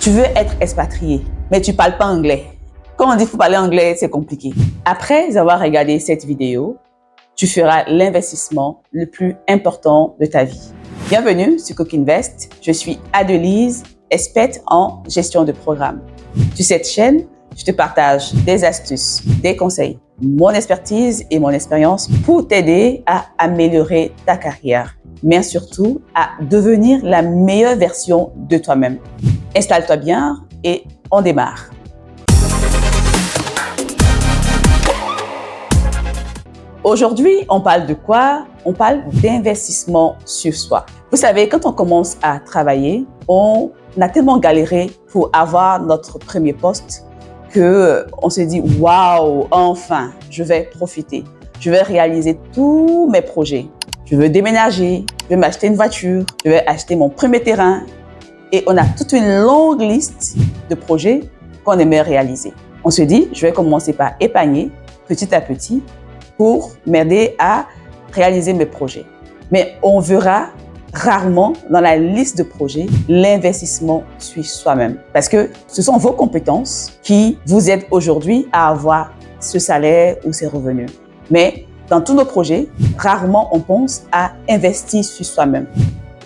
Tu veux être expatrié, mais tu ne parles pas anglais. Quand on dit qu'il faut parler anglais, c'est compliqué. Après avoir regardé cette vidéo, tu feras l'investissement le plus important de ta vie. Bienvenue sur Cookinvest. Je suis Adelise, experte en gestion de programme. Sur cette chaîne, je te partage des astuces, des conseils, mon expertise et mon expérience pour t'aider à améliorer ta carrière, mais surtout à devenir la meilleure version de toi-même. Installe-toi bien et on démarre. Aujourd'hui, on parle de quoi? On parle d'investissement sur soi. Vous savez, quand on commence à travailler, on a tellement galéré pour avoir notre premier poste qu'on se dit « Waouh, enfin, je vais profiter. Je vais réaliser tous mes projets. Je veux déménager, je vais m'acheter une voiture, je vais acheter mon premier terrain. » Et on a toute une longue liste de projets qu'on aimerait réaliser. On se dit « Je vais commencer par épargner petit à petit pour m'aider à réaliser mes projets. » Mais on verra rarement dans la liste de projets l'investissement sur soi-même. Parce que ce sont vos compétences qui vous aident aujourd'hui à avoir ce salaire ou ces revenus. Mais dans tous nos projets, rarement on pense à investir sur soi-même.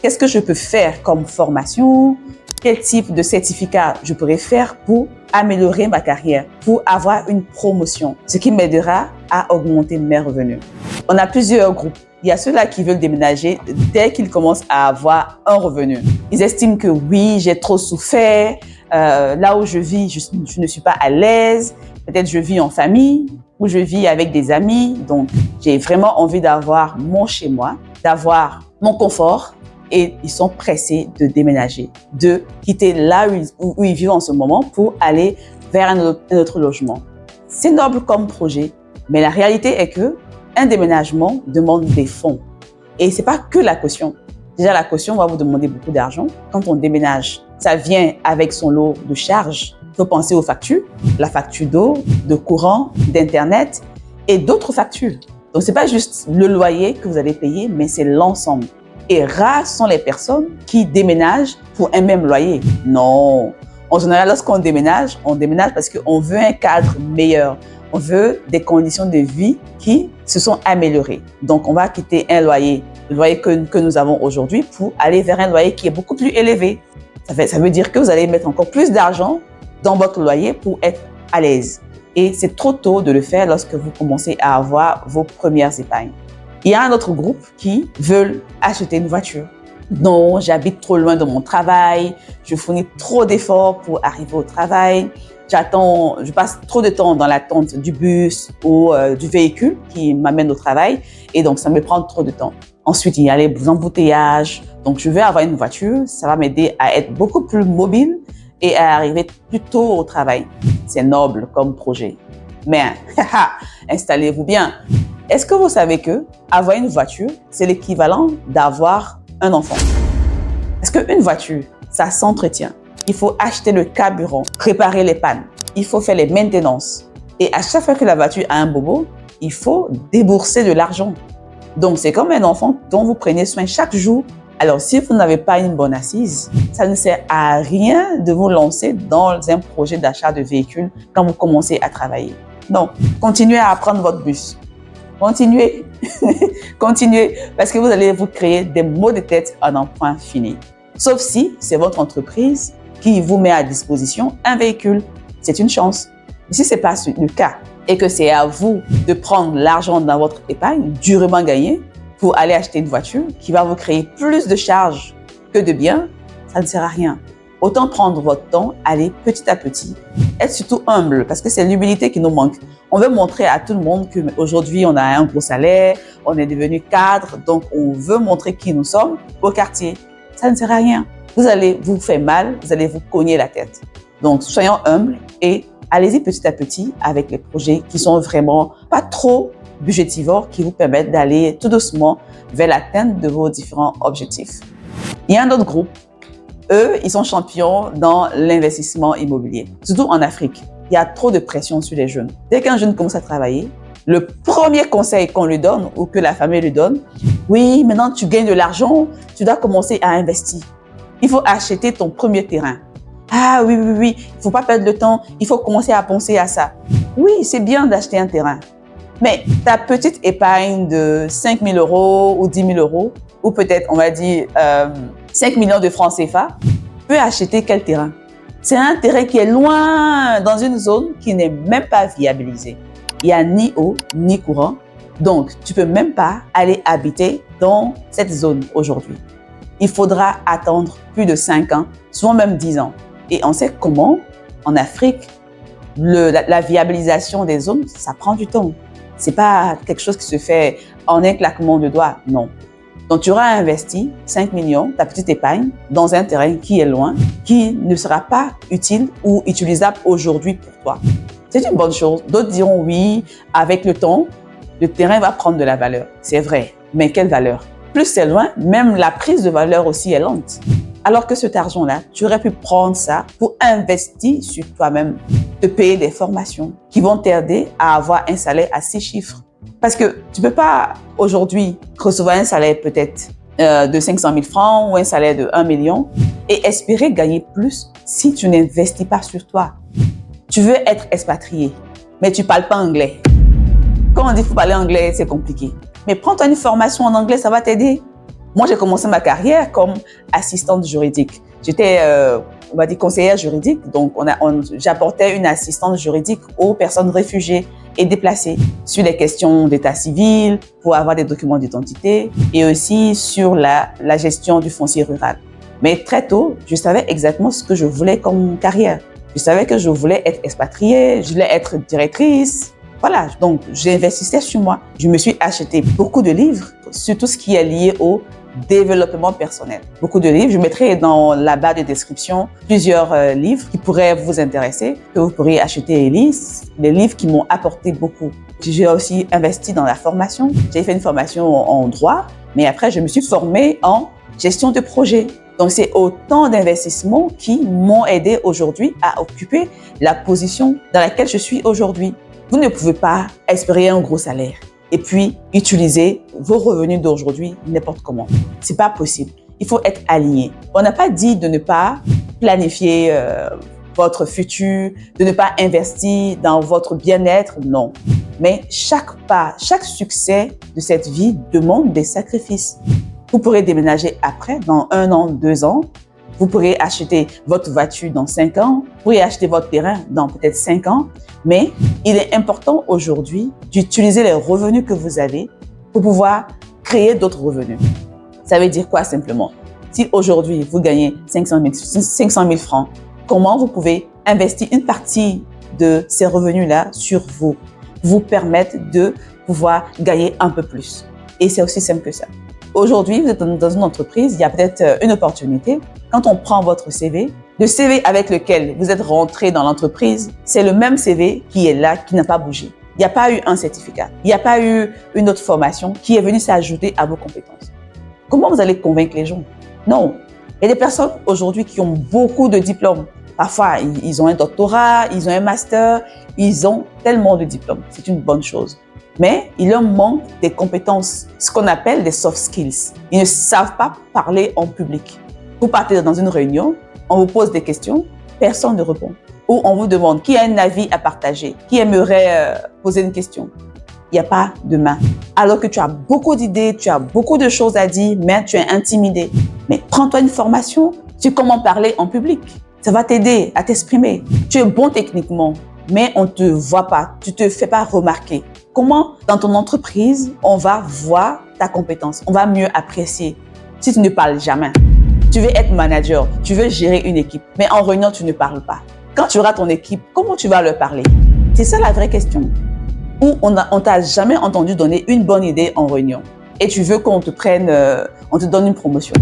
Qu'est-ce que je peux faire comme formation? Quel type de certificat je pourrais faire pour améliorer ma carrière, pour avoir une promotion, ce qui m'aidera à augmenter mes revenus. On a plusieurs groupes. Il y a ceux-là qui veulent déménager dès qu'ils commencent à avoir un revenu. Ils estiment que oui, j'ai trop souffert, là où je vis, je ne suis pas à l'aise, peut-être je vis en famille ou je vis avec des amis, donc j'ai vraiment envie d'avoir mon chez-moi, d'avoir mon confort. Et ils sont pressés de déménager, de quitter là où ils vivent en ce moment pour aller vers un autre logement. C'est noble comme projet, mais la réalité est que un déménagement demande des fonds. Et c'est pas que la caution. Déjà, la caution va vous demander beaucoup d'argent. Quand on déménage, ça vient avec son lot de charges. Il faut penser aux factures, la facture d'eau, de courant, d'Internet et d'autres factures. Donc, c'est pas juste le loyer que vous allez payer, mais c'est l'ensemble. Et rares sont les personnes qui déménagent pour un même loyer. Non. En général, lorsqu'on déménage parce qu'on veut un cadre meilleur. On veut des conditions de vie qui se sont améliorées. Donc, on va quitter un loyer, le loyer que nous avons aujourd'hui, pour aller vers un loyer qui est beaucoup plus élevé. Ça veut dire que vous allez mettre encore plus d'argent dans votre loyer pour être à l'aise. Et c'est trop tôt de le faire lorsque vous commencez à avoir vos premières épargnes. Il y a un autre groupe qui veulent acheter une voiture. Non, j'habite trop loin de mon travail, je fournis trop d'efforts pour arriver au travail, je passe trop de temps dans l'attente du bus ou du véhicule qui m'amène au travail et donc ça me prend trop de temps. Ensuite, il y a les embouteillages, donc je vais avoir une voiture, ça va m'aider à être beaucoup plus mobile et à arriver plus tôt au travail. C'est noble comme projet. Mais installez-vous bien. Est-ce que vous savez que avoir une voiture, c'est l'équivalent d'avoir un enfant? Parce qu'une voiture, ça s'entretient. Il faut acheter le carburant, réparer les pannes. Il faut faire les maintenances. Et à chaque fois que la voiture a un bobo, il faut débourser de l'argent. Donc, c'est comme un enfant dont vous prenez soin chaque jour. Alors, si vous n'avez pas une bonne assise, ça ne sert à rien de vous lancer dans un projet d'achat de véhicule quand vous commencez à travailler. Donc, continuez à prendre votre bus. Continuez, continuez, parce que vous allez vous créer des maux de tête à n'en point fini. Sauf si c'est votre entreprise qui vous met à disposition un véhicule. C'est une chance. Mais si ce n'est pas le cas et que c'est à vous de prendre l'argent dans votre épargne durement gagné pour aller acheter une voiture qui va vous créer plus de charges que de biens, ça ne sert à rien. Autant prendre votre temps, aller petit à petit, être surtout humble parce que c'est l'humilité qui nous manque. On veut montrer à tout le monde qu'aujourd'hui, on a un gros salaire, on est devenu cadre, donc on veut montrer qui nous sommes au quartier. Ça ne sert à rien. Vous allez vous faire mal, vous allez vous cogner la tête. Donc, soyons humbles et allez-y petit à petit avec les projets qui sont vraiment pas trop budgétivores, qui vous permettent d'aller tout doucement vers l'atteinte de vos différents objectifs. Il y a un autre groupe. Eux, ils sont champions dans l'investissement immobilier, surtout en Afrique. Il y a trop de pression sur les jeunes. Dès qu'un jeune commence à travailler, le premier conseil qu'on lui donne ou que la famille lui donne, oui, maintenant tu gagnes de l'argent, tu dois commencer à investir. Il faut acheter ton premier terrain. Ah oui, oui, oui, il ne faut pas perdre le temps, il faut commencer à penser à ça. Oui, c'est bien d'acheter un terrain. Mais ta petite épargne de 5 000 € ou 10 000 €, ou peut-être, on va dire, 5 millions de francs CFA, peut acheter quel terrain? C'est un terrain qui est loin, dans une zone qui n'est même pas viabilisée. Il n'y a ni eau, ni courant. Donc, tu ne peux même pas aller habiter dans cette zone aujourd'hui. Il faudra attendre plus de 5 ans, souvent même 10 ans. Et on sait comment, en Afrique, la viabilisation des zones, ça prend du temps. Ce n'est pas quelque chose qui se fait en un claquement de doigts, non. Donc, tu auras investi 5 millions, ta petite épargne, dans un terrain qui est loin, qui ne sera pas utile ou utilisable aujourd'hui pour toi. C'est une bonne chose. D'autres diront oui, avec le temps, le terrain va prendre de la valeur. C'est vrai, mais quelle valeur? Plus c'est loin, même la prise de valeur aussi est lente. Alors que cet argent-là, tu aurais pu prendre ça pour investir sur toi-même, te payer des formations qui vont t'aider à avoir un salaire à 6 chiffres. Parce que tu ne peux pas aujourd'hui recevoir un salaire peut-être de 500 000 francs ou un salaire de 1 million et espérer gagner plus si tu n'investis pas sur toi. Tu veux être expatrié, mais tu ne parles pas anglais. Quand on dit qu'il faut parler anglais, c'est compliqué. Mais prends-toi une formation en anglais, ça va t'aider. Moi, j'ai commencé ma carrière comme assistante juridique. J'étais, on va dire, conseillère juridique. Donc, j'apportais une assistance juridique aux personnes réfugiées et déplacées sur les questions d'état civil, pour avoir des documents d'identité et aussi sur la gestion du foncier rural. Mais très tôt, je savais exactement ce que je voulais comme carrière. Je savais que je voulais être expatriée, je voulais être directrice. Voilà, donc j'investissais sur moi. Je me suis acheté beaucoup de livres sur tout ce qui est lié au développement personnel. Beaucoup de livres. Je mettrai dans la barre de description plusieurs livres qui pourraient vous intéresser, que vous pourriez acheter et lire. Des livres qui m'ont apporté beaucoup. J'ai aussi investi dans la formation. J'ai fait une formation en droit, mais après, je me suis formée en gestion de projet. Donc, c'est autant d'investissements qui m'ont aidé aujourd'hui à occuper la position dans laquelle je suis aujourd'hui. Vous ne pouvez pas espérer un gros salaire et puis utiliser vos revenus d'aujourd'hui n'importe comment. C'est pas possible. Il faut être aligné. On n'a pas dit de ne pas planifier votre futur, de ne pas investir dans votre bien-être, non. Mais chaque pas, chaque succès de cette vie demande des sacrifices. Vous pourrez déménager après, dans 1 an, 2 ans. Vous pourrez acheter votre voiture dans 5 ans. Vous pourrez acheter votre terrain dans peut-être 5 ans. Mais il est important aujourd'hui d'utiliser les revenus que vous avez pour pouvoir créer d'autres revenus. Ça veut dire quoi simplement? Si aujourd'hui vous gagnez 500 000 francs, comment vous pouvez investir une partie de ces revenus-là sur vous permettre de pouvoir gagner un peu plus? Et c'est aussi simple que ça. Aujourd'hui, vous êtes dans une entreprise, il y a peut-être une opportunité. Quand on prend votre CV, le CV avec lequel vous êtes rentré dans l'entreprise, c'est le même CV qui est là, qui n'a pas bougé. Il n'y a pas eu un certificat, il n'y a pas eu une autre formation qui est venue s'ajouter à vos compétences. Comment vous allez convaincre les gens? Non. Il y a des personnes aujourd'hui qui ont beaucoup de diplômes. Parfois, ils ont un doctorat, ils ont un master, ils ont tellement de diplômes. C'est une bonne chose. Mais il leur manque des compétences, ce qu'on appelle des soft skills. Ils ne savent pas parler en public. Vous partez dans une réunion, on vous pose des questions, personne ne répond. Ou on vous demande qui a un avis à partager, qui aimerait poser une question. Il n'y a pas de main. Alors que tu as beaucoup d'idées, tu as beaucoup de choses à dire, mais tu es intimidé. Mais prends-toi une formation sur comment parler en public. Ça va t'aider à t'exprimer. Tu es bon techniquement, mais on ne te voit pas, tu ne te fais pas remarquer. Comment, dans ton entreprise, on va voir ta compétence, on va mieux apprécier si tu ne parles jamais. Tu veux être manager, tu veux gérer une équipe, mais en réunion, tu ne parles pas. Quand tu auras ton équipe, comment tu vas leur parler? C'est ça la vraie question. Ou on t'a jamais entendu donner une bonne idée en réunion et tu veux qu'on te prenne, on te donne une promotion.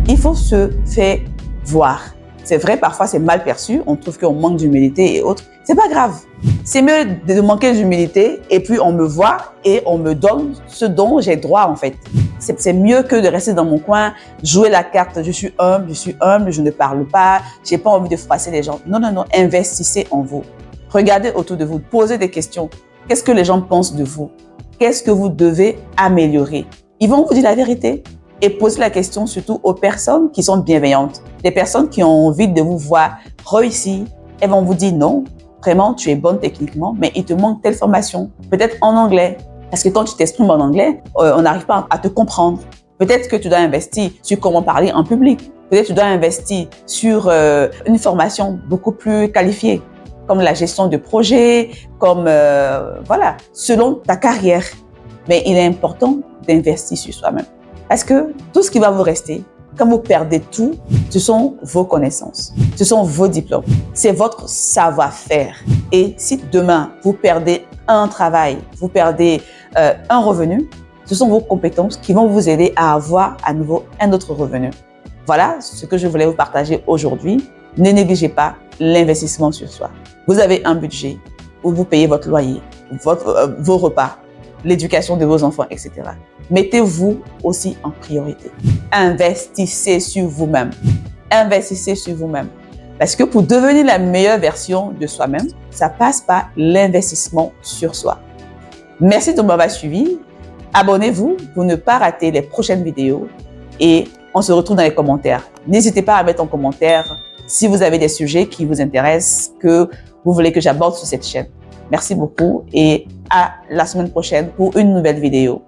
Il faut se faire voir. C'est vrai, parfois c'est mal perçu, on trouve qu'on manque d'humilité et autres. C'est pas grave. C'est mieux de manquer d'humilité et puis on me voit et on me donne ce dont j'ai droit en fait. C'est mieux que de rester dans mon coin, jouer la carte, je suis humble, je ne parle pas, j'ai pas envie de froisser les gens. Non, non, non, investissez en vous. Regardez autour de vous, posez des questions. Qu'est-ce que les gens pensent de vous? Qu'est-ce que vous devez améliorer? Ils vont vous dire la vérité. Et posez la question surtout aux personnes qui sont bienveillantes, des personnes qui ont envie de vous voir réussi, elles vont vous dire non, vraiment, tu es bonne techniquement, mais il te manque telle formation, peut-être en anglais. Parce que quand tu t'exprimes en anglais, on n'arrive pas à te comprendre. Peut-être que tu dois investir sur comment parler en public. Peut-être que tu dois investir sur une formation beaucoup plus qualifiée, comme la gestion de projet, comme, voilà, selon ta carrière. Mais il est important d'investir sur soi-même. Parce que tout ce qui va vous rester, quand vous perdez tout, ce sont vos connaissances, ce sont vos diplômes, c'est votre savoir-faire. Et si demain, vous perdez un travail, vous perdez un revenu, ce sont vos compétences qui vont vous aider à avoir à nouveau un autre revenu. Voilà ce que je voulais vous partager aujourd'hui. Ne négligez pas l'investissement sur soi. Vous avez un budget où vous payez votre loyer, vos repas, l'éducation de vos enfants, etc. Mettez-vous aussi en priorité. Investissez sur vous-même. Investissez sur vous-même. Parce que pour devenir la meilleure version de soi-même, ça passe par l'investissement sur soi. Merci de m'avoir suivi. Abonnez-vous pour ne pas rater les prochaines vidéos et on se retrouve dans les commentaires. N'hésitez pas à mettre en commentaire si vous avez des sujets qui vous intéressent, que vous voulez que j'aborde sur cette chaîne. Merci beaucoup et à la semaine prochaine pour une nouvelle vidéo.